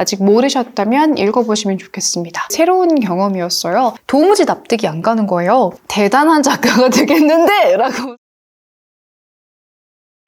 아직 모르셨다면 읽어보시면 좋겠습니다. 새로운 경험이었어요. 도무지 납득이 안 가는 거예요. 대단한 작가가 되겠는데? 라고.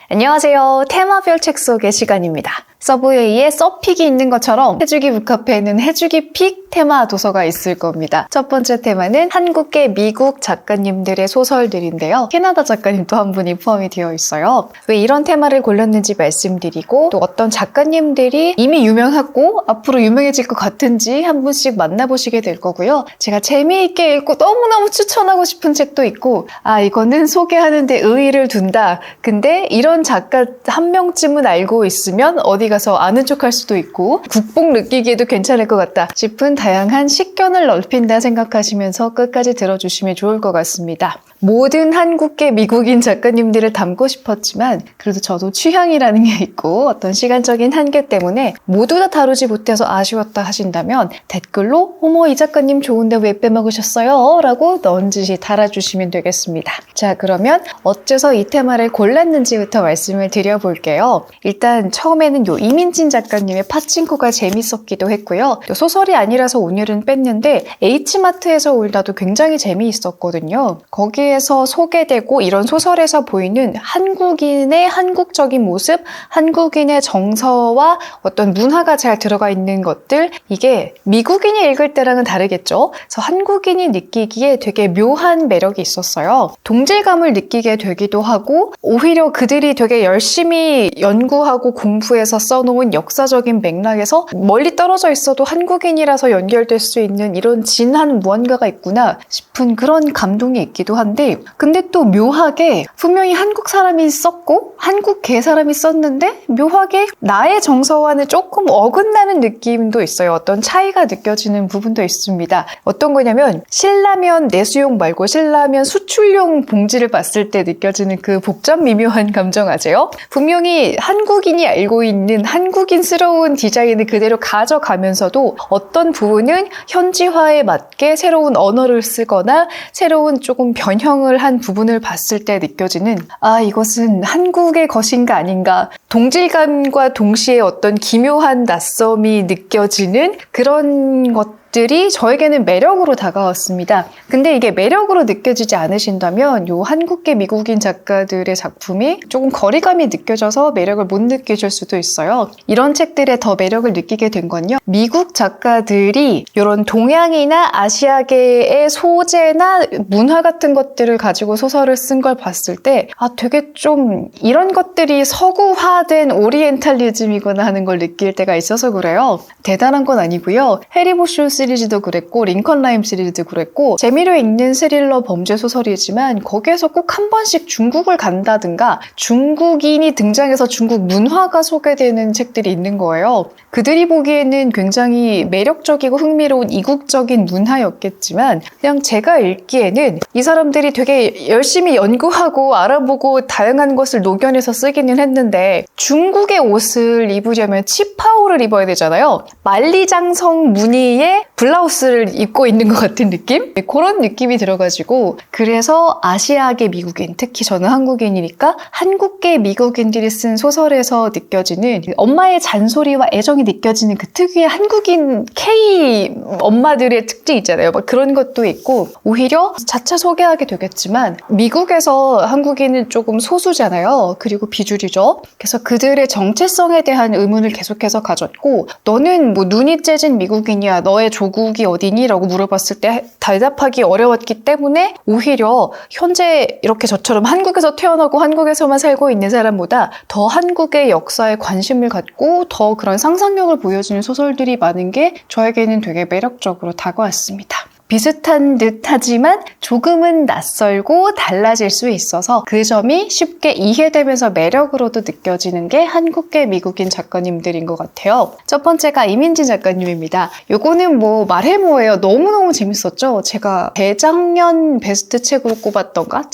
안녕하세요. 테마별 책 소개 시간입니다. 서브웨이에 서픽이 있는 것처럼 해주기 북카페에는 해주기 픽 테마 도서가 있을 겁니다. 첫 번째 테마는 한국계 미국 작가님들의 소설들인데요. 캐나다 작가님도 한 분이 포함이 되어 있어요. 왜 이런 테마를 골랐는지 말씀드리고 또 어떤 작가님들이 이미 유명하고 앞으로 유명해질 것 같은지 한 분씩 만나보시게 될 거고요. 제가 재미있게 읽고 너무너무 추천하고 싶은 책도 있고 이거는 소개하는데 의의를 둔다. 근데 이런 작가 한 명쯤은 알고 있으면 어디 가서 아는 척 할 수도 있고 국뽕 느끼기에도 괜찮을 것 같다 싶은 다양한 식견을 넓힌다 생각하시면서 끝까지 들어주시면 좋을 것 같습니다. 모든 한국계 미국인 작가님들을 담고 싶었지만 그래도 저도 취향이라는 게 있고 어떤 시간적인 한계 때문에 모두 다 다루지 못해서 아쉬웠다 하신다면 댓글로 어머 이 작가님 좋은데 왜 빼먹으셨어요? 라고 넌지시 달아주시면 되겠습니다. 자, 그러면 어째서 이 테마를 골랐는지부터 말씀을 드려볼게요. 일단 처음에는 이민진 작가님의 파친코가 재밌었기도 했고요. 소설이 아니라서 오늘은 뺐는데 H마트에서 올라도 굉장히 재미있었거든요. 거기에서 소개되고 이런 소설에서 보이는 한국인의 한국적인 모습, 한국인의 정서와 어떤 문화가 잘 들어가 있는 것들, 이게 미국인이 읽을 때랑은 다르겠죠. 그래서 한국인이 느끼기에 되게 묘한 매력이 있었어요. 동질감을 느끼게 되기도 하고 오히려 그들이 되게 열심히 연구하고 공부해서 써놓은 역사적인 맥락에서 멀리 떨어져 있어도 한국인이라서 연결될 수 있는 이런 진한 무언가가 있구나 싶은 그런 감동이 있기도 한데, 근데 또 묘하게 분명히 한국 사람이 썼고 한국계 사람이 썼는데 묘하게 나의 정서와는 조금 어긋나는 느낌도 있어요. 어떤 차이가 느껴지는 부분도 있습니다. 어떤 거냐면 신라면 내수용 말고 신라면 수출용 봉지를 봤을 때 느껴지는 그 복잡 미묘한 감정 아세요? 분명히 한국인이 알고 있는 한국인스러운 디자인을 그대로 가져가면서도 어떤 부분은 현지화에 맞게 새로운 언어를 쓰거나 새로운 조금 변형을 한 부분을 봤을 때 느껴지는 이것은 한국의 것인가 아닌가, 동질감과 동시에 어떤 기묘한 낯섦이 느껴지는 그런 것들이 저에게는 매력으로 다가왔습니다. 근데 이게 매력으로 느껴지지 않으신다면 요 한국계 미국인 작가들의 작품이 조금 거리감이 느껴져서 매력을 못 느끼실 수도 있어요. 이런 책들에 더 매력을 느끼게 된 건요, 미국 작가들이 이런 동양이나 아시아계의 소재나 문화 같은 것들을 가지고 소설을 쓴 걸 봤을 때 되게 좀 이런 것들이 서구화된 오리엔탈리즘이구나 하는 걸 느낄 때가 있어서 그래요. 대단한 건 아니고요. 해리보쇼 시리즈도 그랬고 링컨 라임 시리즈도 그랬고 재미로 읽는 스릴러 범죄 소설이지만 거기에서 꼭 한 번씩 중국을 간다든가 중국인이 등장해서 중국 문화가 소개되는 책들이 있는 거예요. 그들이 보기에는 굉장히 매력적이고 흥미로운 이국적인 문화였겠지만 그냥 제가 읽기에는 이 사람들이 되게 열심히 연구하고 알아보고 다양한 것을 녹여내서 쓰기는 했는데 중국의 옷을 입으려면 치파오를 입어야 되잖아요. 만리장성 무늬의 블라우스를 입고 있는 것 같은 느낌? 그런 느낌이 들어가지고, 그래서 아시아계 미국인, 특히 저는 한국인이니까 한국계 미국인들이 쓴 소설에서 느껴지는 엄마의 잔소리와 애정이 느껴지는 그 특유의 한국인 K 엄마들의 특징 있잖아요. 막 그런 것도 있고, 오히려 차차 소개하게 되겠지만 미국에서 한국인은 조금 소수잖아요. 그리고 비주류죠. 그래서 그들의 정체성에 대한 의문을 계속해서 가졌고, 너는 뭐 눈이 째진 미국인이야, 너의 조국이 어디니? 라고 물어봤을 때 대답하기 어려웠기 때문에 오히려 현재 이렇게 저처럼 한국에서 태어나고 한국에서만 살고 있는 사람보다 더 한국의 역사에 관심을 갖고 더 그런 상상력을 보여주는 소설들이 많은 게 저에게는 되게 매력적으로 다가왔습니다. 비슷한 듯 하지만 조금은 낯설고 달라질 수 있어서 그 점이 쉽게 이해되면서 매력으로도 느껴지는 게 한국계 미국인 작가님들인 것 같아요. 첫 번째가 이민진 작가님입니다. 요거는 뭐 말해 뭐해요. 너무너무 재밌었죠. 제가 재작년 베스트 책으로 꼽았던가?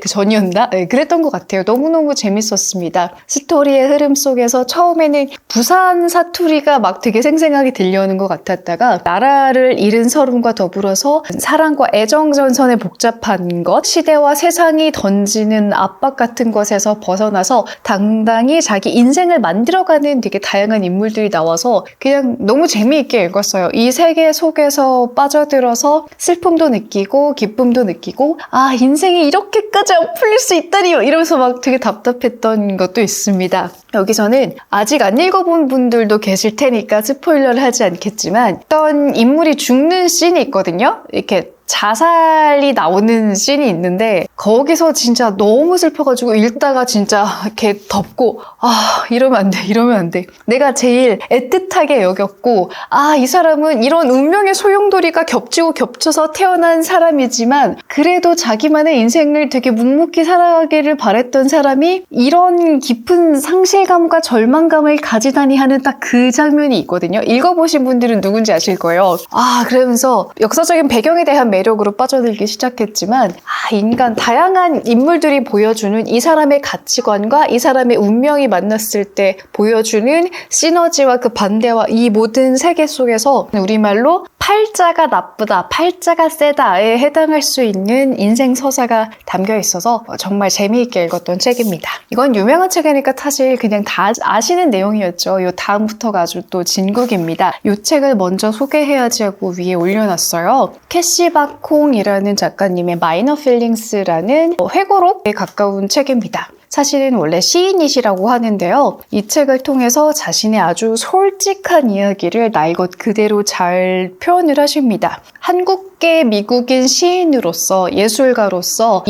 전이었나? 네, 그랬던 것 같아요. 너무너무 재밌었습니다. 스토리의 흐름 속에서 처음에는 부산 사투리가 막 되게 생생하게 들려오는 것 같았다가 나라를 잃은 서름과 더불어서 들어서 사랑과 애정 전선의 복잡한 것, 시대와 세상이 던지는 압박 같은 것에서 벗어나서 당당히 자기 인생을 만들어가는 되게 다양한 인물들이 나와서 그냥 너무 재미있게 읽었어요. 이 세계 속에서 빠져들어서 슬픔도 느끼고 기쁨도 느끼고 아 인생이 이렇게까지 안 풀릴 수 있다니 이러면서 막 되게 답답했던 것도 있습니다. 여기서는 아직 안 읽어본 분들도 계실 테니까 스포일러를 하지 않겠지만 어떤 인물이 죽는 씬이 있거든요. 이렇게 자살이 나오는 씬이 있는데 거기서 진짜 너무 슬퍼가지고 읽다가 진짜 이렇게 덮고 아 이러면 안 돼 이러면 안 돼 내가 제일 애틋하게 여겼고 아 이 사람은 이런 운명의 소용돌이가 겹치고 겹쳐서 태어난 사람이지만 그래도 자기만의 인생을 되게 묵묵히 살아가기를 바랬던 사람이 이런 깊은 상실감과 절망감을 가지다니 하는 딱 그 장면이 있거든요. 읽어보신 분들은 누군지 아실 거예요. 아 그러면서 역사적인 배경에 대한 매력으로 빠져들기 시작했지만 인간 다양한 인물들이 보여주는 이 사람의 가치관과 이 사람의 운명이 만났을 때 보여주는 시너지와 그 반대와 이 모든 세계 속에서 우리말로 팔자가 나쁘다, 팔자가 세다에 해당할 수 있는 인생 서사가 담겨 있어서 정말 재미있게 읽었던 책입니다. 이건 유명한 책이니까 사실 그냥 다 아시는 내용이었죠. 요 다음부터가 아주 또 진국입니다. 이 책을 먼저 소개해야지 하고 위에 올려놨어요. 캐시 바콩이라는 작가님의 마이너 필링스라는 회고록에 가까운 책입니다. 사실은 원래 시인이시라고 하는데요. 이 책을 통해서 자신의 아주 솔직한 이야기를 날 것 그대로 잘 표현을 하십니다. 한국계 미국인 시인으로서 예술가로서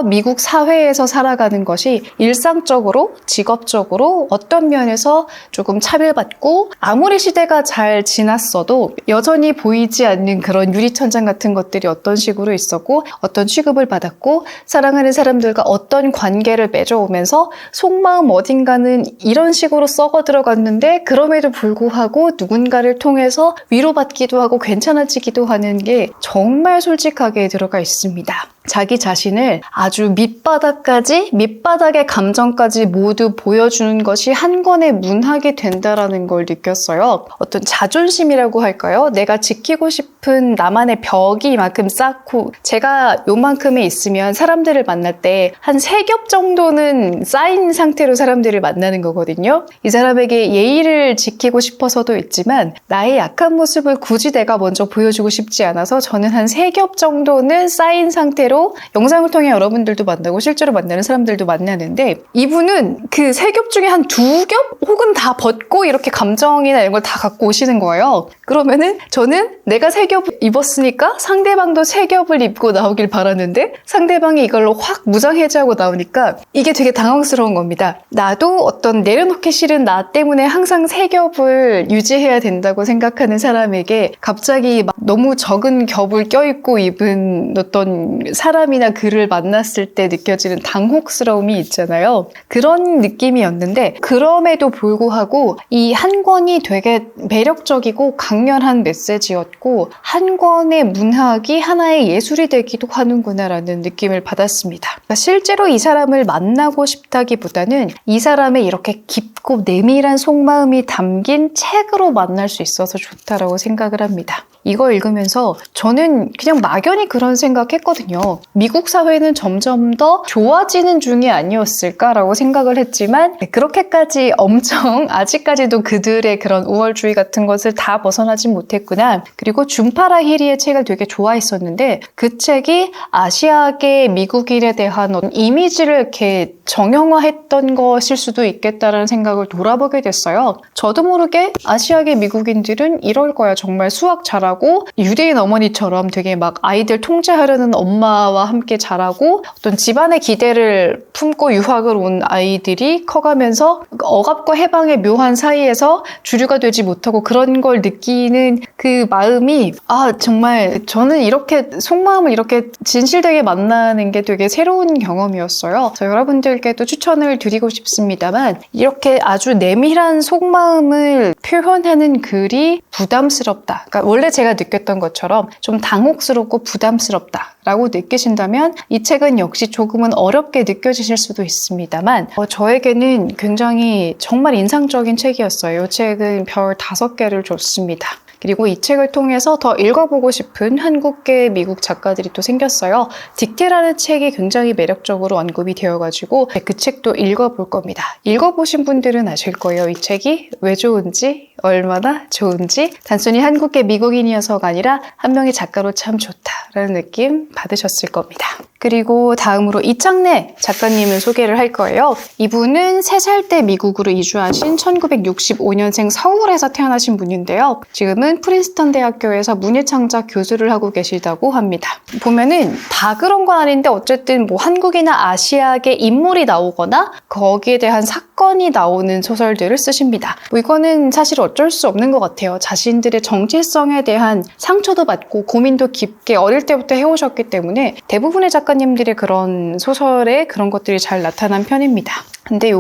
미국 사회에서 살아가는 것이 일상적으로 직업적으로 어떤 면에서 조금 차별받고 아무리 시대가 잘 지났어도 여전히 보이지 않는 그런 유리천장 같은 것들이 어떤 식으로 있었고 어떤 취급을 받았고 사랑하는 사람들과 어떤 관계를 맺어오면서 속마음 어딘가는 이런 식으로 썩어 들어갔는데 그럼에도 불구하고 누군가를 통해서 위로받기도 하고 괜찮아지기도 하는 게 정말 솔직하게 들어가 있습니다. 자기 자신을 아주 밑바닥의 감정까지 모두 보여주는 것이 한 권의 문학이 된다라는 걸 느꼈어요. 어떤 자존심이라고 할까요? 내가 지키고 싶은 나만의 벽이 이만큼 쌓고 제가 요만큼에 있으면 사람들을 만날 때 한 3겹 정도는 쌓인 상태로 사람들을 만나는 거거든요. 이 사람에게 예의를 지키고 싶어서도 있지만 나의 약한 모습을 굳이 내가 먼저 보여주고 싶지 않아서 저는 한 3겹 정도는 쌓인 상태로 영상을 통해 여러분들도 만나고 실제로 만나는 사람들도 만나는데 이분은 그 3겹 중에 한 2겹 혹은 다 벗고 이렇게 감정이나 이런 걸 다 갖고 오시는 거예요. 그러면은 저는 내가 3겹 입었으니까 상대방도 3겹을 입고 나오길 바라는데 상대방이 이걸로 확 무장해제하고 나오니까 이게 되게 당황스러운 겁니다. 나도 어떤 내려놓기 싫은 나 때문에 항상 3겹을 유지해야 된다고 생각하는 사람에게 갑자기 막 너무 적은 겹을 껴입고 입은 어떤 사람이나 글을 만났을 때 느껴지는 당혹스러움이 있잖아요. 그런 느낌이었는데 그럼에도 불구하고 이 한 권이 되게 매력적이고 강렬한 메시지였고 한 권의 문학이 하나의 예술이 되기도 하는구나라는 느낌을 받았습니다. 그러니까 실제로 이 사람을 만나고 싶다기보다는 이 사람의 이렇게 깊고 내밀한 속마음이 담긴 책으로 만날 수 있어서 좋다라고 생각을 합니다. 이거 읽으면서 저는 그냥 막연히 그런 생각했거든요. 미국 사회는 점점 더 좋아지는 중이 아니었을까라고 생각을 했지만 그렇게까지 엄청 아직까지도 그들의 그런 우월주의 같은 것을 다 벗어나진 못했구나. 그리고 준파라 히리의 책을 되게 좋아했었는데 그 책이 아시아계 미국인에 대한 이미지를 이렇게 정형화했던 것일 수도 있겠다라는 생각을 돌아보게 됐어요. 저도 모르게 아시아계 미국인들은 이럴 거야. 정말 수학 잘하고 유대인 어머니처럼 되게 막 아이들 통제하려는 엄마와 함께 자라고 어떤 집안의 기대를 품고 유학을 온 아이들이 커가면서 억압과 해방의 묘한 사이에서 주류가 되지 못하고 그런 걸 느끼는 그 마음이 정말 저는 이렇게 속마음을 이렇게 진실되게 만나는 게 되게 새로운 경험이었어요. 그래서 여러분들께도 추천을 드리고 싶습니다만 이렇게 아주 내밀한 속마음을 표현하는 글이 부담스럽다. 그러니까 원래 제가 느꼈던 것처럼 좀 당혹스럽고 부담스럽다라고 느끼신다면 이 책은 역시 조금은 어렵게 느껴지실 수도 있습니다만 저에게는 굉장히 정말 인상적인 책이었어요. 이 책은 별 5개를 줬습니다. 그리고 이 책을 통해서 더 읽어보고 싶은 한국계 미국 작가들이 또 생겼어요. 딕테라는 책이 굉장히 매력적으로 언급이 되어가지고 그 책도 읽어볼 겁니다. 읽어보신 분들은 아실 거예요. 이 책이 왜 좋은지, 얼마나 좋은지, 단순히 한국계 미국인이어서가 아니라 한 명의 작가로 참 좋다라는 느낌 받으셨을 겁니다. 그리고 다음으로 이창래 작가님을 소개를 할 거예요. 이분은 3살 때 미국으로 이주하신 1965년생 서울에서 태어나신 분인데요. 지금은 프린스턴 대학교에서 문예창작 교수를 하고 계시다고 합니다. 보면은 다 그런 건 아닌데 어쨌든 뭐 한국이나 아시아계 인물이 나오거나 거기에 대한 사건이 나오는 소설들을 쓰십니다. 뭐 이거는 사실 어쩔 수 없는 것 같아요. 자신들의 정체성에 대한 상처도 받고 고민도 깊게 어릴 때부터 해오셨기 때문에 대부분의 작가님들의 그런 소설에 그런 것들이 잘 나타난 편입니다. 근데 이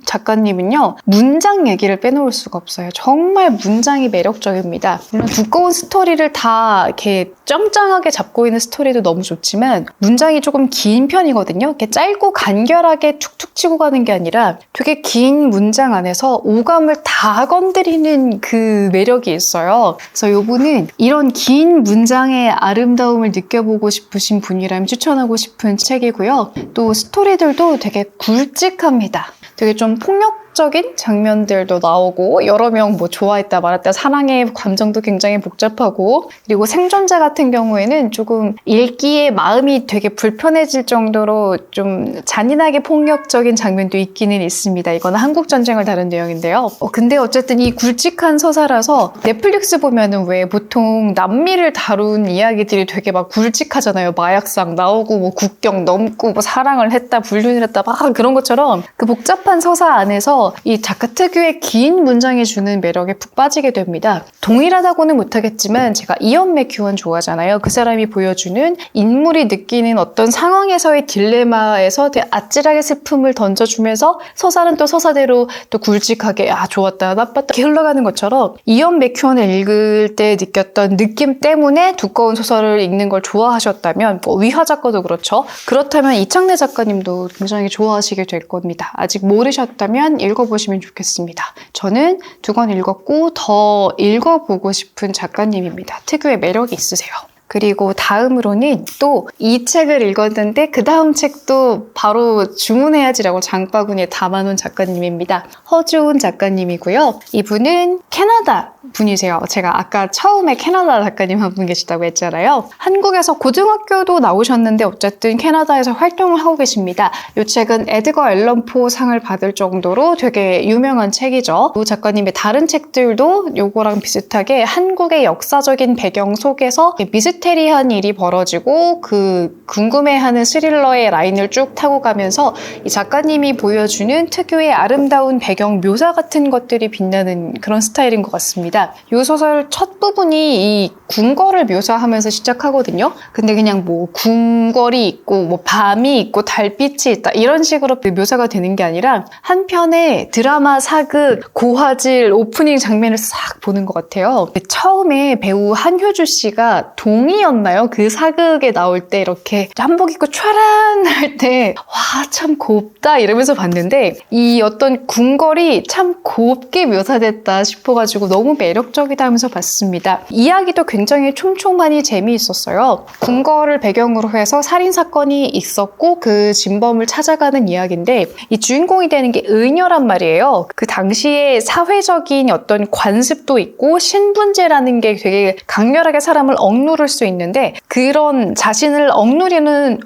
작가님은요, 문장 얘기를 빼놓을 수가 없어요. 정말 문장이 매력적입니다. 물론 두꺼운 스토리를 다 이렇게 짱짱하게 잡고 있는 스토리도 너무 좋지만 문장이 조금 긴 편이거든요. 이렇게 짧고 간결하게 툭툭 치고 가는 게 아니라 되게 긴 문장 안에서 오감을 다 건드리는 그 매력이 있어요. 그래서 이분은 이런 긴 문장의 아름다움을 느껴보고 싶으신 분이라면 추천하고 싶은 책이고요. 또 스토리들도 되게 굵직합니다. 되게 좀 폭력적인 장면들도 나오고 여러 명 뭐 좋아했다 말았다 사랑의 감정도 굉장히 복잡하고 그리고 생존자 같은 경우에는 조금 읽기에 마음이 되게 불편해질 정도로 좀 잔인하게 폭력적인 장면도 있기는 있습니다. 이거는 한국 전쟁을 다룬 내용인데요. 근데 어쨌든 이 굵직한 서사라서 넷플릭스 보면은 왜 보통 남미를 다룬 이야기들이 되게 막 굵직하잖아요. 마약상 나오고 뭐 국경 넘고 뭐 사랑을 했다 불륜을 했다 막 그런 것처럼 그 복잡한 서사 안에서 이 작가 특유의 긴 문장이 주는 매력에 푹 빠지게 됩니다. 동일하다고는 못하겠지만 제가 이언 맥큐언 좋아하잖아요. 그 사람이 보여주는 인물이 느끼는 어떤 상황에서의 딜레마에서 되게 아찔하게 슬픔을 던져주면서 서사는 또 서사대로 또 굵직하게 좋았다 나빴다 이렇게 흘러가는 것처럼 이언 맥큐언을 읽을 때 느꼈던 느낌 때문에 두꺼운 소설을 읽는 걸 좋아하셨다면 뭐 위화 작가도 그렇죠. 그렇다면 이창래 작가님도 굉장히 좋아하시게 될 겁니다. 아직 모르셨다면 읽어보시면 좋겠습니다. 저는 2권 읽었고 더 읽어보고 싶은 작가님입니다. 특유의 매력이 있으세요. 그리고 다음으로는 또 이 책을 읽었는데 그 다음 책도 바로 주문해야지라고 장바구니에 담아놓은 작가님입니다. 허주은 작가님이고요. 이분은 캐나다 분이세요. 제가 아까 처음에 캐나다 작가님 한 분 계시다고 했잖아요. 한국에서 고등학교도 나오셨는데 어쨌든 캐나다에서 활동을 하고 계십니다. 이 책은 에드거 앨런 포 상을 받을 정도로 되게 유명한 책이죠. 이 작가님의 다른 책들도 요거랑 비슷하게 한국의 역사적인 배경 속에서 미스테리한 일이 벌어지고 그 궁금해하는 스릴러의 라인을 쭉 타고 가면서 이 작가님이 보여주는 특유의 아름다운 배경 묘사 같은 것들이 빛나는 그런 스타일인 것 같습니다. 이 소설 첫 부분이 이 궁궐을 묘사하면서 시작하거든요. 근데 그냥 뭐 궁궐이 있고 뭐 밤이 있고 달빛이 있다 이런 식으로 묘사가 되는 게 아니라 한편의 드라마, 사극, 고화질 오프닝 장면을 싹 보는 것 같아요. 처음에 배우 한효주 씨가 동이었나요? 그 사극에 나올 때 이렇게 한복 입고 촤란할 때 와 참 곱다 이러면서 봤는데 이 어떤 궁궐이 참 곱게 묘사됐다 싶어가지고 너무 매력적이다 하면서 봤습니다. 이야기도 굉장히 촘촘하니 재미있었어요. 궁궐을 배경으로 해서 살인사건이 있었고 그 진범을 찾아가는 이야기인데 이 주인공이 되는 게 의녀란 말이에요. 그 당시에 사회적인 어떤 관습도 있고 신분제라는 게 되게 강렬하게 사람을 억누를 수 있는데 그런 자신을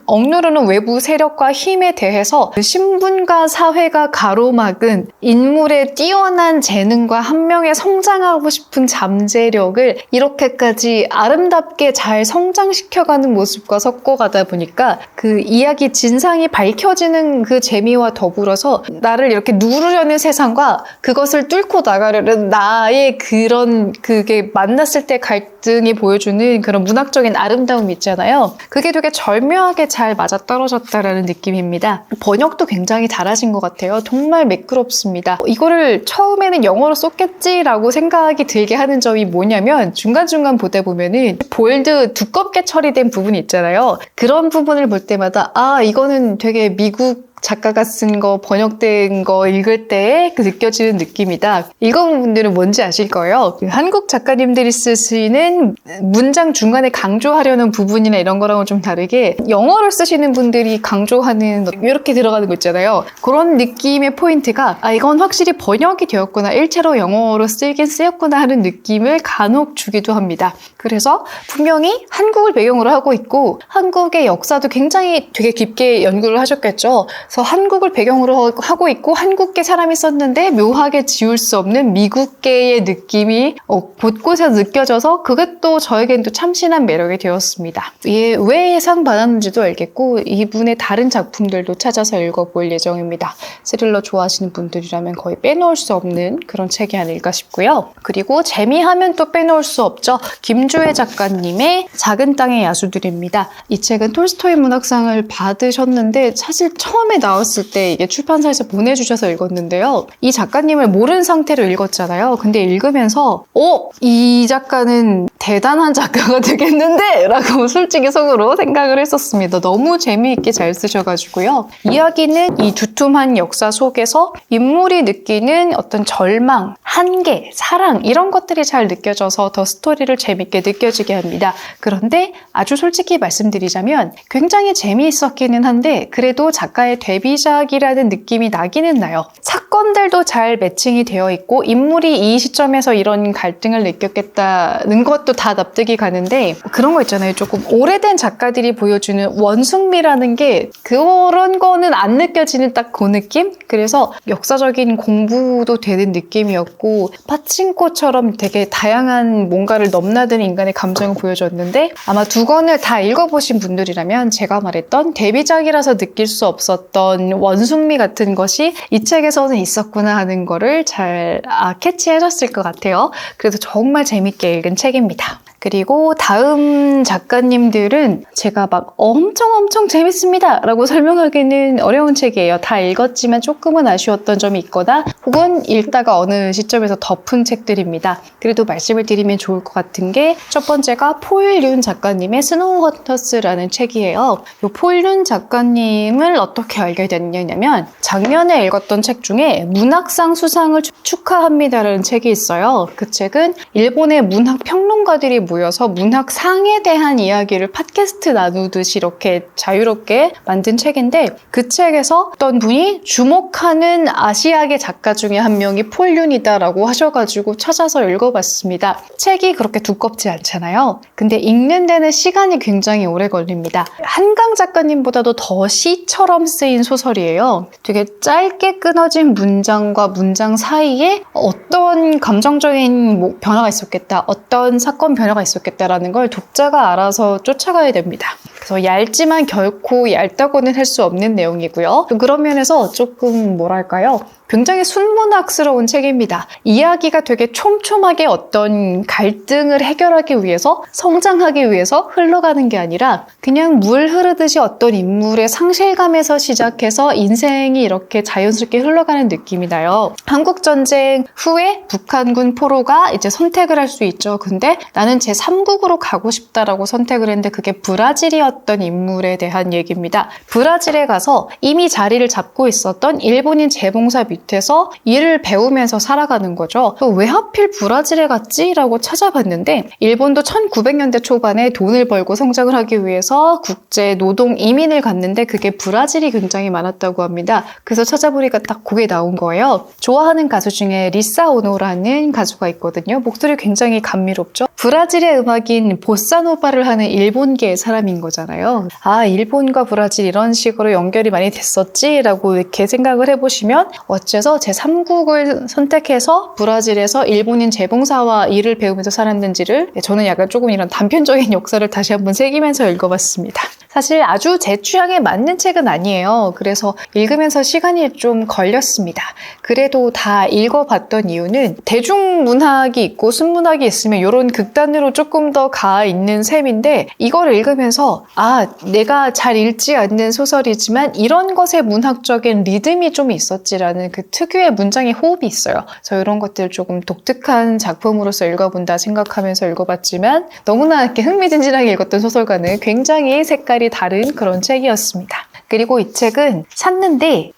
억누르는 외부 세력과 힘에 대해서 그 신분과 사회가 가로막은 인물의 뛰어난 재능과 한 명의 성장하고 싶은 잠재력을 이렇게까지 아름답게 잘 성장시켜가는 모습과 섞어가다 보니까 그 이야기 진상이 밝혀지는 그 재미와 더불어서 나를 이렇게 누르려는 세상과 그것을 뚫고 나가려는 나의 그런 그게 만났을 때 갈등이 보여주는 그런 문학적인 아름다움 있잖아요. 그게 되게 절묘하게 잘 맞아떨어졌다라는 느낌입니다. 번역도 굉장히 잘하신 것 같아요. 정말 매끄럽습니다. 이거를 처음에는 영어로 썼겠지라고 생각이 들게 하는 점이 뭐냐면 중간중간 보다 보면은 볼드 두껍게 처리된 부분이 있잖아요. 그런 부분을 볼 때마다 이거는 되게 미국 작가가 쓴 거, 번역된 거 읽을 때 그 느껴지는 느낌이다. 읽어본 분들은 뭔지 아실 거예요. 한국 작가님들이 쓰시는 문장 중간에 강조하려는 부분이나 이런 거랑은 좀 다르게 영어를 쓰시는 분들이 강조하는 이렇게 들어가는 거 있잖아요. 그런 느낌의 포인트가 이건 확실히 번역이 되었구나, 일체로 영어로 쓰이긴 쓰였구나 하는 느낌을 간혹 주기도 합니다. 그래서 분명히 한국을 배경으로 하고 있고 한국의 역사도 굉장히 되게 깊게 연구를 하셨겠죠. 그래서 한국을 배경으로 하고 있고 한국계 사람이 썼는데 묘하게 지울 수 없는 미국계의 느낌이 곳곳에서 느껴져서 그것도 저에겐 또 참신한 매력이 되었습니다. 왜 상 받았는지도 알겠고 이분의 다른 작품들도 찾아서 읽어볼 예정입니다. 스릴러 좋아하시는 분들이라면 거의 빼놓을 수 없는 그런 책이 아닐까 싶고요. 그리고 재미하면 또 빼놓을 수 없죠. 김주혜 작가님의 작은 땅의 야수들입니다. 이 책은 톨스토이 문학상을 받으셨는데 사실 처음에 나왔을 때 이게 출판사에서 보내주셔서 읽었는데요. 이 작가님을 모르는 상태로 읽었잖아요. 근데 읽으면서 이 작가는 대단한 작가가 되겠는데? 라고 솔직히 속으로 생각을 했었습니다. 너무 재미있게 잘 쓰셔가지고요. 이야기는 이 두툼한 역사 속에서 인물이 느끼는 어떤 절망, 한계, 사랑 이런 것들이 잘 느껴져서 더 스토리를 재밌게 느껴지게 합니다. 그런데 아주 솔직히 말씀드리자면 굉장히 재미있었기는 한데 그래도 작가의 데뷔작이라는 느낌이 나기는 나요. 사건들도 잘 매칭이 되어 있고 인물이 이 시점에서 이런 갈등을 느꼈겠다는 것도 다 납득이 가는데 그런 거 있잖아요. 조금 오래된 작가들이 보여주는 원숭미라는 게 그런 거는 안 느껴지는 딱 그 느낌? 그래서 역사적인 공부도 되는 느낌이었고 파친코처럼 되게 다양한 뭔가를 넘나드는 인간의 감정을 보여줬는데 아마 두 권을 다 읽어보신 분들이라면 제가 말했던 데뷔작이라서 느낄 수 없었던 원숭미 같은 것이 이 책에서는 있었구나 하는 거를 잘 캐치하셨을 것 같아요. 그래서 정말 재밌게 읽은 책입니다. 그리고 다음 작가님들은 제가 막 엄청 재밌습니다 라고 설명하기는 어려운 책이에요. 다 읽었지만 조금은 아쉬웠던 점이 있거나 혹은 읽다가 어느 시점에서 덮은 책들입니다. 그래도 말씀을 드리면 좋을 것 같은 게 첫 번째가 폴윤 작가님의 스노우 헌터스라는 책이에요. 이 폴윤 작가님을 어떻게 알게 됐냐면 작년에 읽었던 책 중에 문학상 수상을 축하합니다라는 책이 있어요. 그 책은 일본의 문학 평론가들이 모여서 문학상에 대한 이야기를 팟캐스트 나누듯이 이렇게 자유롭게 만든 책인데 그 책에서 어떤 분이 주목하는 아시아계 작가 중에 한 명이 폴윤이다라고 하셔가지고 찾아서 읽어봤습니다. 책이 그렇게 두껍지 않잖아요. 근데 읽는 데는 시간이 굉장히 오래 걸립니다. 한강 작가님보다도 더 시처럼 쓰인 소설이에요. 되게 짧게 끊어진 문장과 문장 사이에 어떤 감정적인 변화가 있었겠다, 어떤 사건 변화가 있었겠다라는 걸 독자가 알아서 쫓아가야 됩니다. 그래서 얇지만 결코 얇다고는 할 수 없는 내용이고요. 그런 면에서 조금 뭐랄까요? 굉장히 순문학스러운 책입니다. 이야기가 되게 촘촘하게 어떤 갈등을 해결하기 위해서 성장하기 위해서 흘러가는 게 아니라 그냥 물 흐르듯이 어떤 인물의 상실감에서 시작해서 인생이 이렇게 자연스럽게 흘러가는 느낌이 나요. 한국전쟁 후에 북한군 포로가 이제 선택을 할 수 있죠. 근데 나는 제3국으로 가고 싶다라고 선택을 했는데 그게 브라질이었던 인물에 대한 얘기입니다. 브라질에 가서 이미 자리를 잡고 있었던 일본인 재봉사 밑에서 일을 배우면서 살아가는 거죠. 왜 하필 브라질에 갔지? 라고 찾아봤는데 일본도 1900년대 초반에 돈을 벌고 성장을 하기 위해서 국제 노동 이민을 갔는데 그게 브라질이 굉장히 많았다고 합니다. 그래서 찾아보니까 딱 그게 나온 거예요. 좋아하는 가수 중에 리사 오노라는 가수가 있거든요. 목소리 굉장히 감미롭죠. 브라질의 음악인 보사노바를 하는 일본계의 사람인 거잖아요. 일본과 브라질 이런 식으로 연결이 많이 됐었지? 라고 이렇게 생각을 해보시면 어째서 제3국을 선택해서 브라질에서 일본인 재봉사와 일을 배우면서 살았는지를 저는 약간 조금 이런 단편적인 역사를 다시 한번 새기면서 읽어봤습니다. 사실 아주 제 취향에 맞는 책은 아니에요. 그래서 읽으면서 시간이 좀 걸렸습니다. 그래도 다 읽어봤던 이유는 대중문학이 있고 순문학이 있으면 이런 극단으로 조금 더 가 있는 셈인데 이걸 읽으면서 내가 잘 읽지 않는 소설이지만 이런 것에 문학적인 리듬이 좀 있었지라는 그 특유의 문장의 호흡이 있어요. 그래서 이런 것들을 조금 독특한 작품으로서 읽어본다 생각하면서 읽어봤지만 너무나 이렇게 흥미진진하게 읽었던 소설과는 굉장히 색깔이 다른 그런 책이었습니다. 그리고 이 책은 샀는데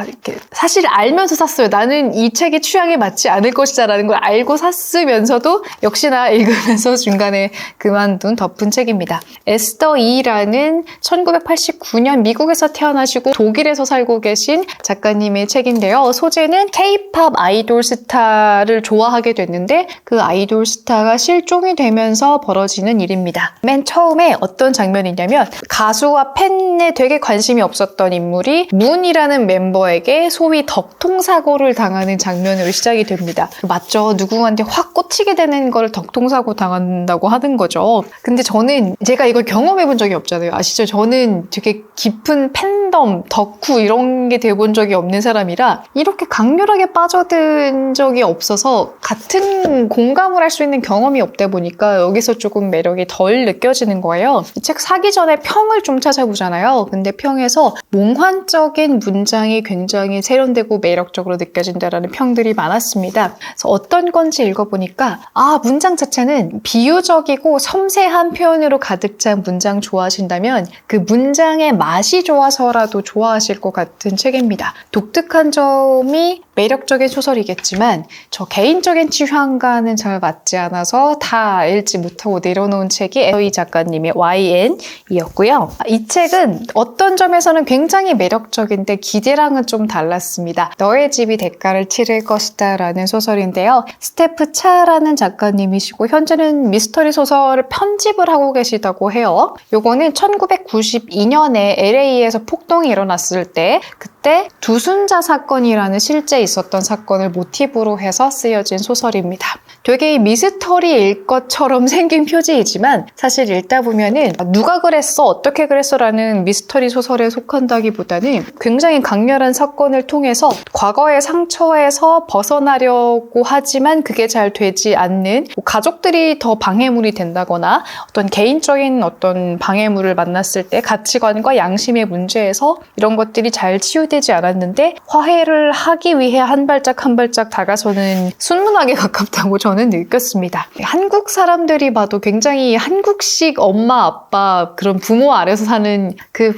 이렇게 사실 알면서 샀어요. 나는 이 책이 취향에 맞지 않을 것이다라는 걸 알고 샀으면서도 역시나 읽으면서 중간에 그만둔 덮은 책입니다. 에스더 이라는 1989년 미국에서 태어나시고 독일에서 살고 계신 작가님의 책인데요. 소재는 K-팝 아이돌 스타를 좋아하게 됐는데 그 아이돌 스타가 실종이 되면서 벌어지는 일입니다. 맨 처음에 어떤 장면이냐면 가수와 팬에 되게 관심이 없었던 인물이 문이라는 멤버에게 소위 덕통사고를 당하는 장면으로 시작이 됩니다. 맞죠? 누구한테 확 꽂히게 되는 걸 덕통사고 당한다고 하는 거죠. 근데 저는 제가 이걸 경험해 본 적이 없잖아요. 아시죠? 저는 되게 깊은 팬덤, 덕후 이런 게 돼본 적이 없는 사람이라 이렇게 강렬하게 빠져든 적이 없어서 같은 공감을 할 수 있는 경험이 없다 보니까 여기서 조금 매력이 덜 느껴지는 거예요. 이 책 사기 전에 평을 좀 찾아보잖아요. 근데 평에서 몽환적인 문장이 굉장히 세련되고 매력적으로 느껴진다라는 평들이 많았습니다. 그래서 어떤 건지 읽어보니까 문장 자체는 비유적이고 섬세한 표현으로 가득 찬 문장 좋아하신다면 그 문장의 맛이 좋아서라도 좋아하실 것 같은 책입니다. 독특한 점이 매력적인 소설이겠지만 저 개인적인 취향과는 잘 맞지 않아서 다 읽지 못하고 내려놓은 책이 에서이 작가님의 YN이었고요. 이 책은 어떤 점에서는 굉장히 매력적인데 기대랑은 좀 달랐습니다. 너의 집이 대가를 치를 것이다 라는 소설인데요. 스테프 차라는 작가님이시고 현재는 미스터리 소설을 편집을 하고 계시다고 해요. 요거는 1992년에 LA에서 폭동이 일어났을 때 그때 두순자 사건이라는 실제 있었던 사건을 모티브로 해서 쓰여진 소설입니다. 되게 미스터리일 것처럼 생긴 표지이지만 사실 읽다 보면은 누가 그랬어? 어떻게 그랬어? 라는 미스터리 소설에 속한다기보다는 굉장히 강렬한 사건을 통해서 과거의 상처에서 벗어나려고 하지만 그게 잘 되지 않는 가족들이 더 방해물이 된다거나 어떤 개인적인 어떤 방해물을 만났을 때 가치관과 양심의 문제에서 이런 것들이 잘 치유되지 않았는데 화해를 하기 위해 한 발짝 한 발짝 다가서는 순문학에 가깝다고 저는 느꼈습니다. 한국 사람들이 봐도 굉장히 한국식 엄마 아빠 그런 부모 아래서 사는 그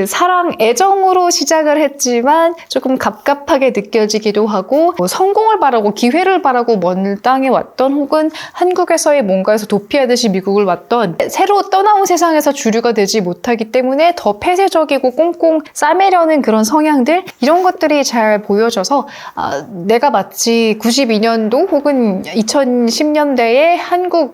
사랑 애정으로 시작을 했지만 조금 갑갑하게 느껴지기도 하고 성공을 바라고 기회를 바라고 먼 땅에 왔던 혹은 한국에서의 뭔가에서 도피하듯이 미국을 왔던 새로 떠나온 세상에서 주류가 되지 못하기 때문에 더 폐쇄적이고 꽁꽁 싸매려는 그런 성향들 이런 것들이 잘 보여져서 내가 마치 92년도 혹은 2010년대에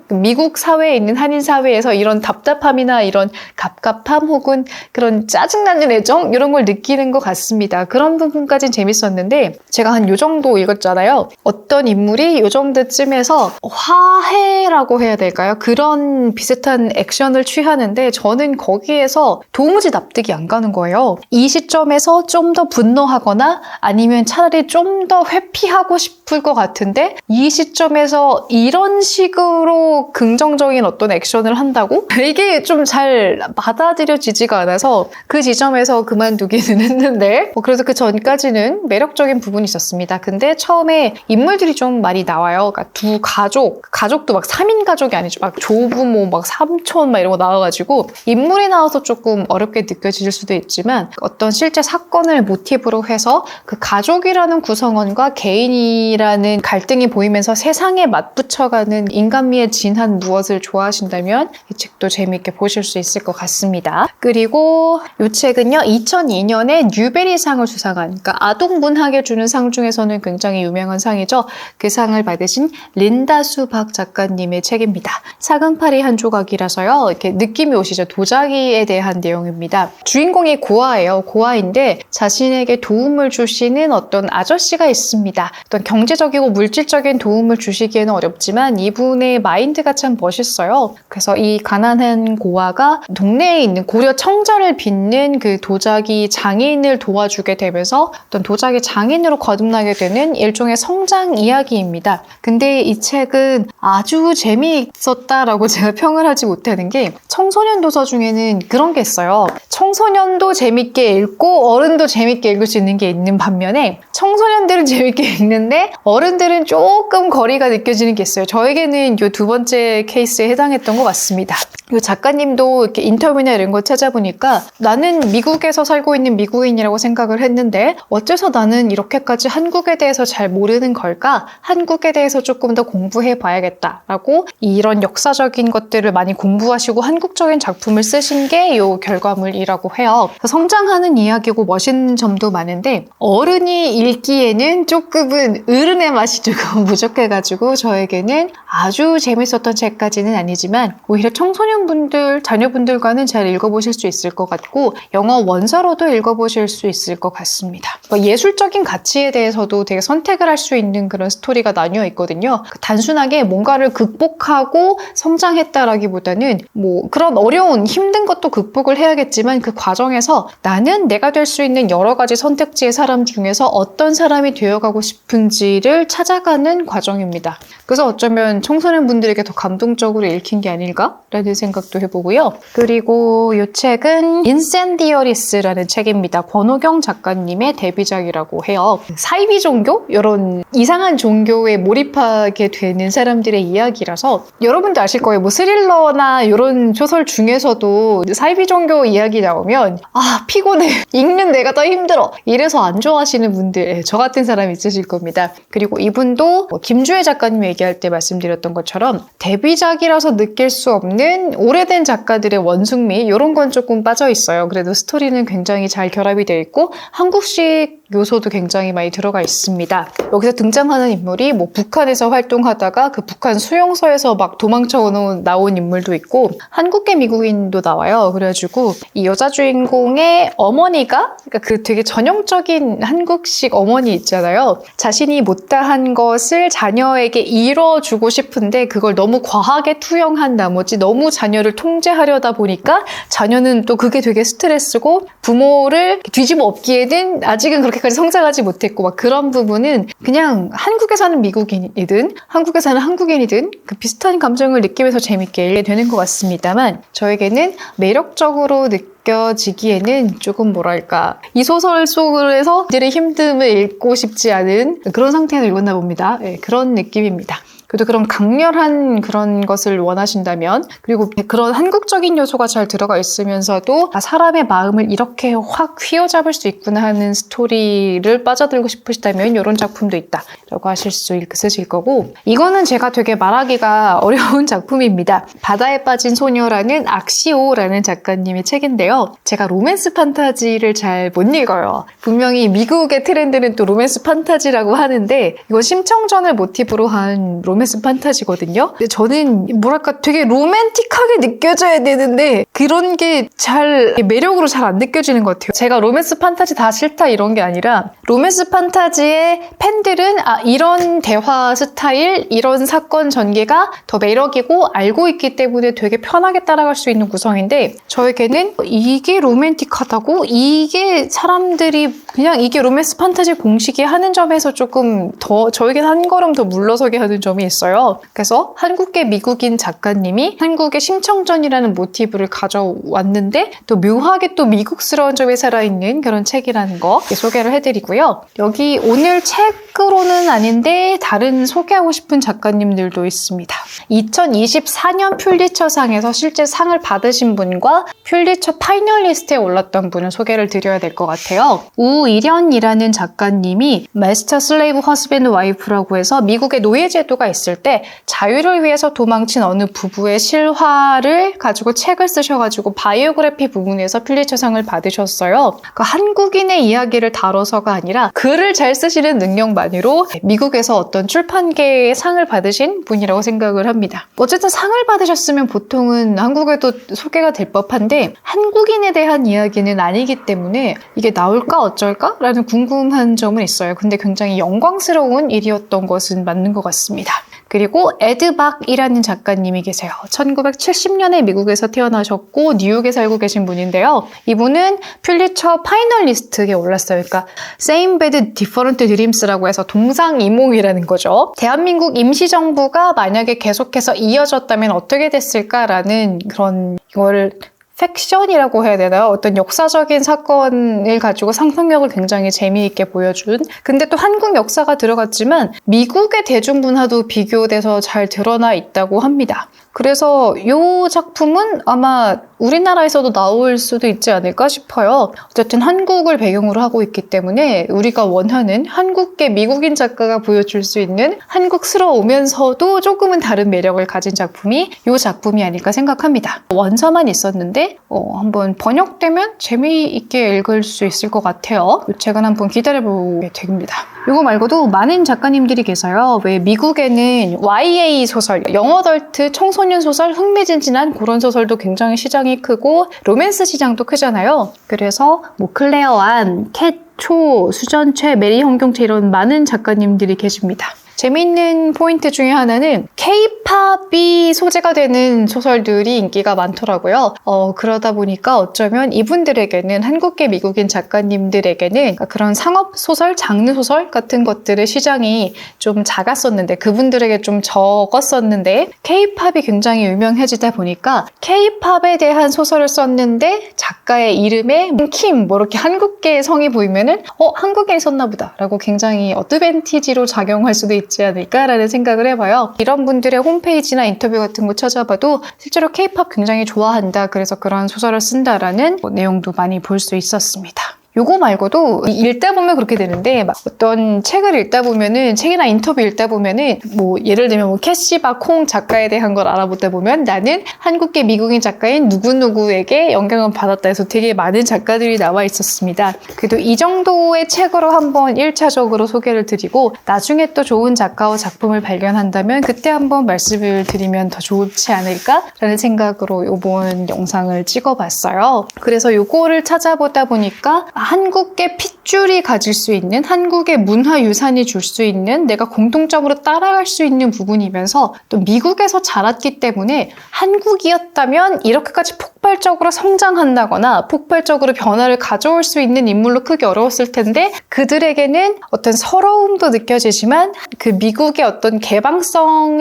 미국 사회에 있는 한인 사회에서 이런 답답함이나 이런 갑갑함 혹은 그런 짜증나는 애정 이런 걸 느끼는 것 같습니다. 그런 부분까지는 재밌었는데 제가 한 요 정도 읽었잖아요. 어떤 인물이 요 정도쯤에서 화해라고 해야 될까요? 그런 비슷한 액션을 취하는데 저는 거기에서 도무지 납득이 안 가는 거예요. 이 시점에서 좀 더 분노하거나 아니면 차라리 좀 더 회피하고 싶을 것 같은데 이 시점에서 이런 식으로 긍정적인 어떤 액션을 한다고? 이게 좀 잘 받아들여지지가 않아서 그 지점에서 그만두기는 했는데 그래서 그 전까지는 매력적인 부분이 있었습니다. 근데 처음에 인물들이 좀 많이 나와요. 그러니까 두 가족도 막 3인 가족이 아니죠. 막 조부모, 막 삼촌 막 이런 거 나와가지고 인물이 나와서 조금 어렵게 느껴질 수도 있지만 어떤 실제 사건을 모티브로 해서 그 가족이라는 구성원과 개인이라는 갈등이 보이면서 세상에 맞붙여가는 인간미의 진한 무엇을 좋아하신다면 이 책도 재미있게 보실 수 있을 것 같습니다. 그리고 이 책은요 2002년에 뉴베리상을 수상한 그러니까 아동문학에 주는 상 중에서는 굉장히 유명한 상이죠. 그 상을 받으신 린다 수박 작가님의 책입니다. 사근파리 한 조각이라서요 이렇게 느낌이 오시죠. 도자기에 대한 내용입니다. 주인공이 고아예요. 고아인데 자신에게 도움을 주시는 어떤 아저씨가 있습니다. 어떤 경제적이고 물질적인 도움을 주시기에는 어렵지만 이분의 마인드가 참 멋있어요. 그래서 이 가난한 고아가 동네에 있는 고려 청자를 빚는 그 도자기 장인을 도와주게 되면서 어떤 도자기 장인으로 거듭나게 되는 일종의 성장 이야기입니다. 근데 이 책은 아주 재미있었다라고 제가 평을 하지 못하는 게 청소년 도서 중에는 그런 게 있어요. 청소년도 재밌게 읽고 어른도 재밌게 읽을 수 있는 게 있는 반면에 청소년들은 재밌게 읽는데 어른들은 조금 거리가 느껴지는 게 있어요. 저에게는 이 두 번째 케이스에 해당했던 것 같습니다. 이 작가님도 이렇게 인터뷰나 이런 거 찾아보니까 나는 미국에서 살고 있는 미국인이라고 생각을 했는데 어째서 나는 이렇게까지 한국에 대해서 잘 모르는 걸까? 한국에 대해서 조금 더 공부해 봐야겠다라고 이런 역사적인 것들을 많이 공부하시고 한국적인 작품을 쓰신 게 이 결과물이라고 해요. 성장하는 이야기고 멋있는 점도 많은데 어른이 읽기에는 조금은 어른의 맛이 조금 부족해가지고 저에게는 아주 재밌었던 책까지는 아니지만 오히려 청소년분들, 자녀분들과는 잘 읽어보실 수 있을 것 같고 영어 원서로도 읽어보실 수 있을 것 같습니다. 예술적인 가치에 대해서도 되게 선택을 할 수 있는 그런 스토리가 나뉘어 있거든요. 단순하게 뭔가를 극복하고 성장했다라기보다는 뭐 그런 어려운 힘든 것도 극복을 해야겠지만 그 과정에서 나는 내가 될 수 있는 여러 가지 선택지의 사람 중에서 어떤 사람이 되어가고 싶은지를 찾아가는 과정입니다. 그래서 어쩌면 청소년분들에게 더 감동적으로 읽힌 게 아닐까라는 생각도 해보고요. 그리고 이 책은 인센디어리스라는 책입니다. 권호경 작가님의 데뷔작이라고 해요. 사이비 종교? 이런 이상한 종교에 몰입하게 되는 사람들의 이야기라서 여러분도 아실 거예요. 뭐 스릴러나 이런 소설 중에서도 사이비 종교 이야기 나오면 피곤해. 읽는 내가 더 힘들어. 이래서 안 좋아하시는 분들, 저 같은 사람이 있으실 겁니다. 그리고 이분도 김주혜 작가님 얘기할 때 말씀드렸던 것처럼 데뷔작이라서 느낄 수 없는 오래된 작가들의 원숭미 이런 건 조금 빠져 있어요. 그래도 스토리는 굉장히 잘 결합이 되어 있고 한국식 요소도 굉장히 많이 들어가 있습니다. 여기서 등장하는 인물이 뭐 북한에서 활동하다가 그 북한 수용소에서 막 도망쳐 나온 인물도 있고 한국계 미국인도 나와요. 그래가지고 이 여자 주인공의 어머니가 그러니까 그 되게 전형적인 한국식 어머니 있잖아요. 자신이 못다한 것을 자녀에게 이뤄주고 싶은데 그걸 너무 과하게 투영한 나머지 너무 자녀를 통제하려다 보니까 자녀는 또 그게 되게 스트레스고 부모를 뒤집어 엎기에는 아직은 그렇게까지 성장하지 못했고 막 그런 부분은 그냥 한국에 사는 미국인이든 한국에 사는 한국인이든 그 비슷한 감정을 느끼면서 재밌게 읽게 되는 것 같습니다만 저에게는 매력적으로 느껴지기에는 조금 뭐랄까 이 소설 속에서 이들의 힘듦을 읽고 싶지 않은 그런 상태에서 읽었나 봅니다. 네, 그런 느낌입니다. 그래도 그런 강렬한 그런 것을 원하신다면 그리고 그런 한국적인 요소가 잘 들어가 있으면서도 사람의 마음을 이렇게 확 휘어잡을 수 있구나 하는 스토리를 빠져들고 싶으시다면 이런 작품도 있다 라고 하실 수 있으실 거고 이거는 제가 되게 말하기가 어려운 작품입니다. 바다에 빠진 소녀라는 악시오라는 작가님의 책인데요. 제가 로맨스 판타지를 잘 못 읽어요. 분명히 미국의 트렌드는 또 로맨스 판타지라고 하는데 이건 심청전을 모티브로 한 로맨스 판타지거든요. 근데 저는 뭐랄까 되게 로맨틱하게 느껴져야 되는데 그런 게 잘 매력으로 잘 안 느껴지는 것 같아요. 제가 로맨스 판타지 다 싫다 이런 게 아니라 로맨스 판타지의 팬들은 이런 대화 스타일, 이런 사건 전개가 더 매력이고 알고 있기 때문에 되게 편하게 따라갈 수 있는 구성인데 저에게는 이게 로맨틱하다고? 이게 사람들이 그냥 이게 로맨스 판타지 공식이 하는 점에서 조금 더 저에겐 한 걸음 더 물러서게 하는 점이 있어요. 그래서 한국계 미국인 작가님이 한국의 심청전이라는 모티브를 가져왔는데 또 묘하게 또 미국스러운 점이 살아있는 그런 책이라는 거 소개를 해드리고요. 여기 오늘 책으로는 아닌데 다른 소개하고 싶은 작가님들도 있습니다. 2024년 퓰리처상에서 실제 상을 받으신 분과 퓰리처 파이널리스트에 올랐던 분을 소개를 드려야 될 것 같아요. 우일현이라는 작가님이 마스터 슬레이브 허스밴드 와이프라고 해서 미국의 노예 제도가 있을 때 자유를 위해서 도망친 어느 부부의 실화를 가지고 책을 쓰셔가지고 바이오그래피 부분에서 퓰리처상을 받으셨어요. 그 한국인의 이야기를 다뤄서가 아니라 글을 잘 쓰시는 능력만으로 미국에서 어떤 출판계의 상을 받으신 분이라고 생각을 합니다. 어쨌든 상을 받으셨으면 보통은 한국에도 소개가 될 법한데 한국인에 대한 이야기는 아니기 때문에 이게 나올까 어쩔까? 라는 궁금한 점은 있어요. 근데 굉장히 영광스러운 일이었던 것은 맞는 것 같습니다. 그리고 에드 박이라는 작가님이 계세요. 1970년에 미국에서 태어나셨고 뉴욕에 살고 계신 분인데요. 이분은 퓰리처 파이널리스트에 올랐어요. 그러니까 Same Bed Different Dreams라고 해서 동상이몽이라는 거죠. 대한민국 임시정부가 만약에 계속해서 이어졌다면 어떻게 됐을까라는 그런 이거를 팩션이라고 해야 되나요? 어떤 역사적인 사건을 가지고 상상력을 굉장히 재미있게 보여준 근데 또 한국 역사가 들어갔지만 미국의 대중문화도 비교돼서 잘 드러나 있다고 합니다. 그래서 이 작품은 아마 우리나라에서도 나올 수도 있지 않을까 싶어요. 어쨌든 한국을 배경으로 하고 있기 때문에 우리가 원하는 한국계 미국인 작가가 보여줄 수 있는 한국스러우면서도 조금은 다른 매력을 가진 작품이 이 작품이 아닐까 생각합니다. 원서만 있었는데 한번 번역되면 재미있게 읽을 수 있을 것 같아요. 이 책은 한번 기다려보게 됩니다. 이거 말고도 많은 작가님들이 계세요. 왜 미국에는 YA 소설, 영어덜트 청소년 소설, 흥미진진한 그런 소설도 굉장히 시장이 크고 로맨스 시장도 크잖아요. 그래서 뭐 클레어 안, 캣, 초, 수전채, 메리 홍경채 이런 많은 작가님들이 계십니다. 재미있는 포인트 중에 하나는 K-팝이 소재가 되는 소설들이 인기가 많더라고요. 그러다 보니까 어쩌면 이분들에게는 한국계 미국인 작가님들에게는 그런 상업 소설, 장르 소설 같은 것들의 시장이 좀 작았었는데 그분들에게 좀 적었었는데 K-팝이 굉장히 유명해지다 보니까 K-팝에 대한 소설을 썼는데 작가의 이름에 킴 뭐 이렇게 한국계 성이 보이면은 한국에 있었나 보다 라고 굉장히 어드밴티지로 작용할 수도 있지 않을까라는 생각을 해봐요. 이런 분들의 홈페이지나 인터뷰 같은 거 찾아봐도 실제로 K-팝 굉장히 좋아한다. 그래서 그런 소설을 쓴다라는 내용도 많이 볼 수 있었습니다. 요거 말고도 읽다 보면 그렇게 되는데 막 어떤 책을 읽다 보면은 책이나 인터뷰 읽다 보면은 뭐 예를 들면 뭐 캐시바 콩 작가에 대한 걸 알아보다 보면 나는 한국계 미국인 작가인 누구누구에게 영향을 받았다 해서 되게 많은 작가들이 나와 있었습니다. 그래도 이 정도의 책으로 한번 1차적으로 소개를 드리고 나중에 또 좋은 작가와 작품을 발견한다면 그때 한번 말씀을 드리면 더 좋지 않을까라는 생각으로 이번 영상을 찍어봤어요. 그래서 요거를 찾아보다 보니까 한국계 핏줄이 가질 수 있는 한국의 문화유산이 줄 수 있는 내가 공통점으로 따라갈 수 있는 부분이면서 또 미국에서 자랐기 때문에 한국이었다면 이렇게까지 폭발적으로 성장한다거나 폭발적으로 변화를 가져올 수 있는 인물로 크기 어려웠을 텐데 그들에게는 어떤 서러움도 느껴지지만 그 미국의 어떤 개방성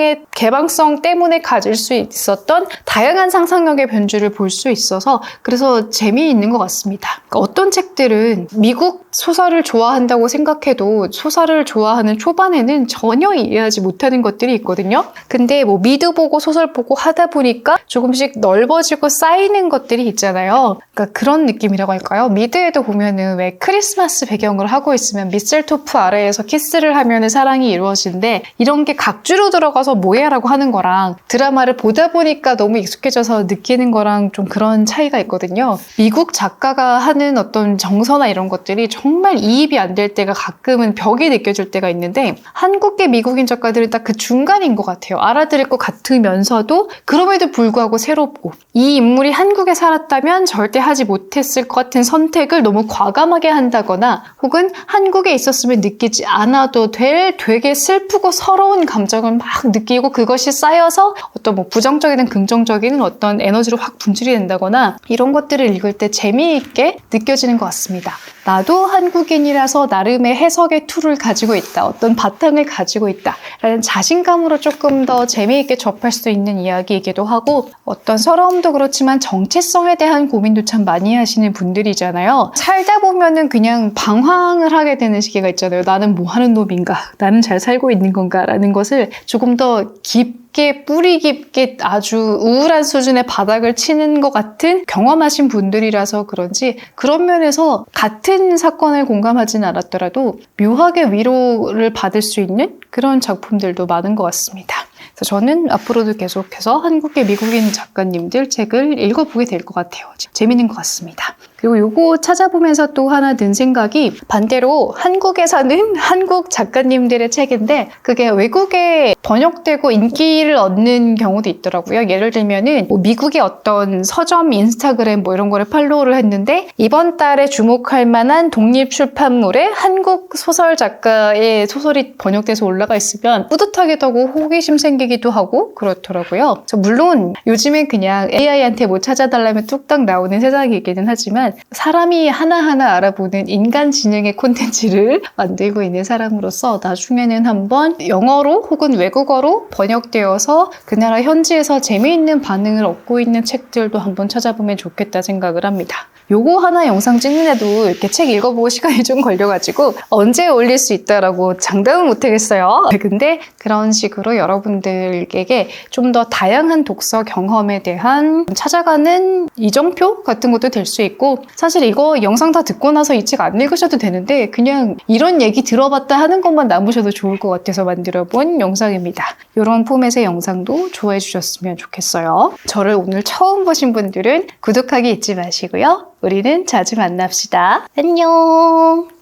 때문에 가질 수 있었던 다양한 상상력의 변주를 볼 수 있어서 그래서 재미있는 것 같습니다. 그러니까 어떤 책들은 미국 소설을 좋아한다고 생각해도 소설을 좋아하는 초반에는 전혀 이해하지 못하는 것들이 있거든요. 근데 뭐 미드 보고 소설 보고 하다 보니까 조금씩 넓어지고 쌓이는 것들이 있잖아요. 그러니까 그런 느낌이라고 할까요? 미드에도 보면은 왜 크리스마스 배경을 하고 있으면 미셀토프 아래에서 키스를 하면은 사랑이 이루어지는데 이런 게 각주로 들어가서 뭐야라고 하는 거랑 드라마를 보다 보니까 너무 익숙해져서 느끼는 거랑 좀 그런 차이가 있거든요. 미국 작가가 하는 어떤 정서나 이런 것들이 정말 이입이 안 될 때가 가끔은 벽이 느껴질 때가 있는데 한국계 미국인 작가들은 딱 그 중간인 것 같아요. 알아들을 것 같으면서도 그럼에도 불구하고 새롭고 이 인물이 한국에 살았다면 절대 하지 못했을 것 같은 선택을 너무 과감하게 한다거나 혹은 한국에 있었으면 느끼지 않아도 될 되게 슬프고 서러운 감정을 막 느끼고 그것이 쌓여서 어떤 뭐 부정적이든 긍정적인 어떤 에너지로 확 분출이 된다거나 이런 것들을 읽을 때 재미있게 느껴지는 것 같습니다. 나도 한국인이라서 나름의 해석의 툴을 가지고 있다. 어떤 바탕을 가지고 있다. 라는 자신감으로 조금 더 재미있게 접할 수 있는 이야기이기도 하고 어떤 서러움도 그렇지만 정체성에 대한 고민도 참 많이 하시는 분들이잖아요. 살다 보면은 그냥 방황을 하게 되는 시기가 있잖아요. 나는 뭐 하는 놈인가? 나는 잘 살고 있는 건가? 라는 것을 조금 더 깊게 뿌리 깊게 아주 우울한 수준의 바닥을 치는 것 같은 경험하신 분들이라서 그런지 그런 면에서 같은 사건을 공감하지는 않았더라도 묘하게 위로를 받을 수 있는 그런 작품들도 많은 것 같습니다. 그래서 저는 앞으로도 계속해서 한국계 미국인 작가님들 책을 읽어보게 될 것 같아요. 재밌는 것 같습니다. 그리고 요거 찾아보면서 또 하나 든 생각이 반대로 한국에 사는 한국 작가님들의 책인데 그게 외국에 번역되고 인기를 얻는 경우도 있더라고요. 예를 들면은 뭐 미국의 어떤 서점, 인스타그램 뭐 이런 거를 팔로우를 했는데 이번 달에 주목할 만한 독립 출판물에 한국 소설 작가의 소설이 번역돼서 올라가 있으면 뿌듯하기도 하고 호기심 생기기도 하고 그렇더라고요. 물론 요즘엔 그냥 AI한테 뭐 찾아달라면 뚝딱 나오는 세상이기는 하지만 아니지만 사람이 하나하나 알아보는 인간지능의 콘텐츠를 만들고 있는 사람으로서 나중에는 한번 영어로 혹은 외국어로 번역되어서 그 나라 현지에서 재미있는 반응을 얻고 있는 책들도 한번 찾아보면 좋겠다 생각을 합니다. 요거 하나 영상 찍는데도 이렇게 책 읽어보고 시간이 좀 걸려가지고 언제 올릴 수 있다라고 장담은 못하겠어요. 근데 그런 식으로 여러분들에게 좀 더 다양한 독서 경험에 대한 찾아가는 이정표 같은 것도 될 수 있고, 사실 이거 영상 다 듣고 나서 이 책 안 읽으셔도 되는데 그냥 이런 얘기 들어봤다 하는 것만 남으셔도 좋을 것 같아서 만들어본 영상입니다. 이런 포맷의 영상도 좋아해 주셨으면 좋겠어요. 저를 오늘 처음 보신 분들은 구독하기 잊지 마시고요. 우리는 자주 만납시다. 안녕!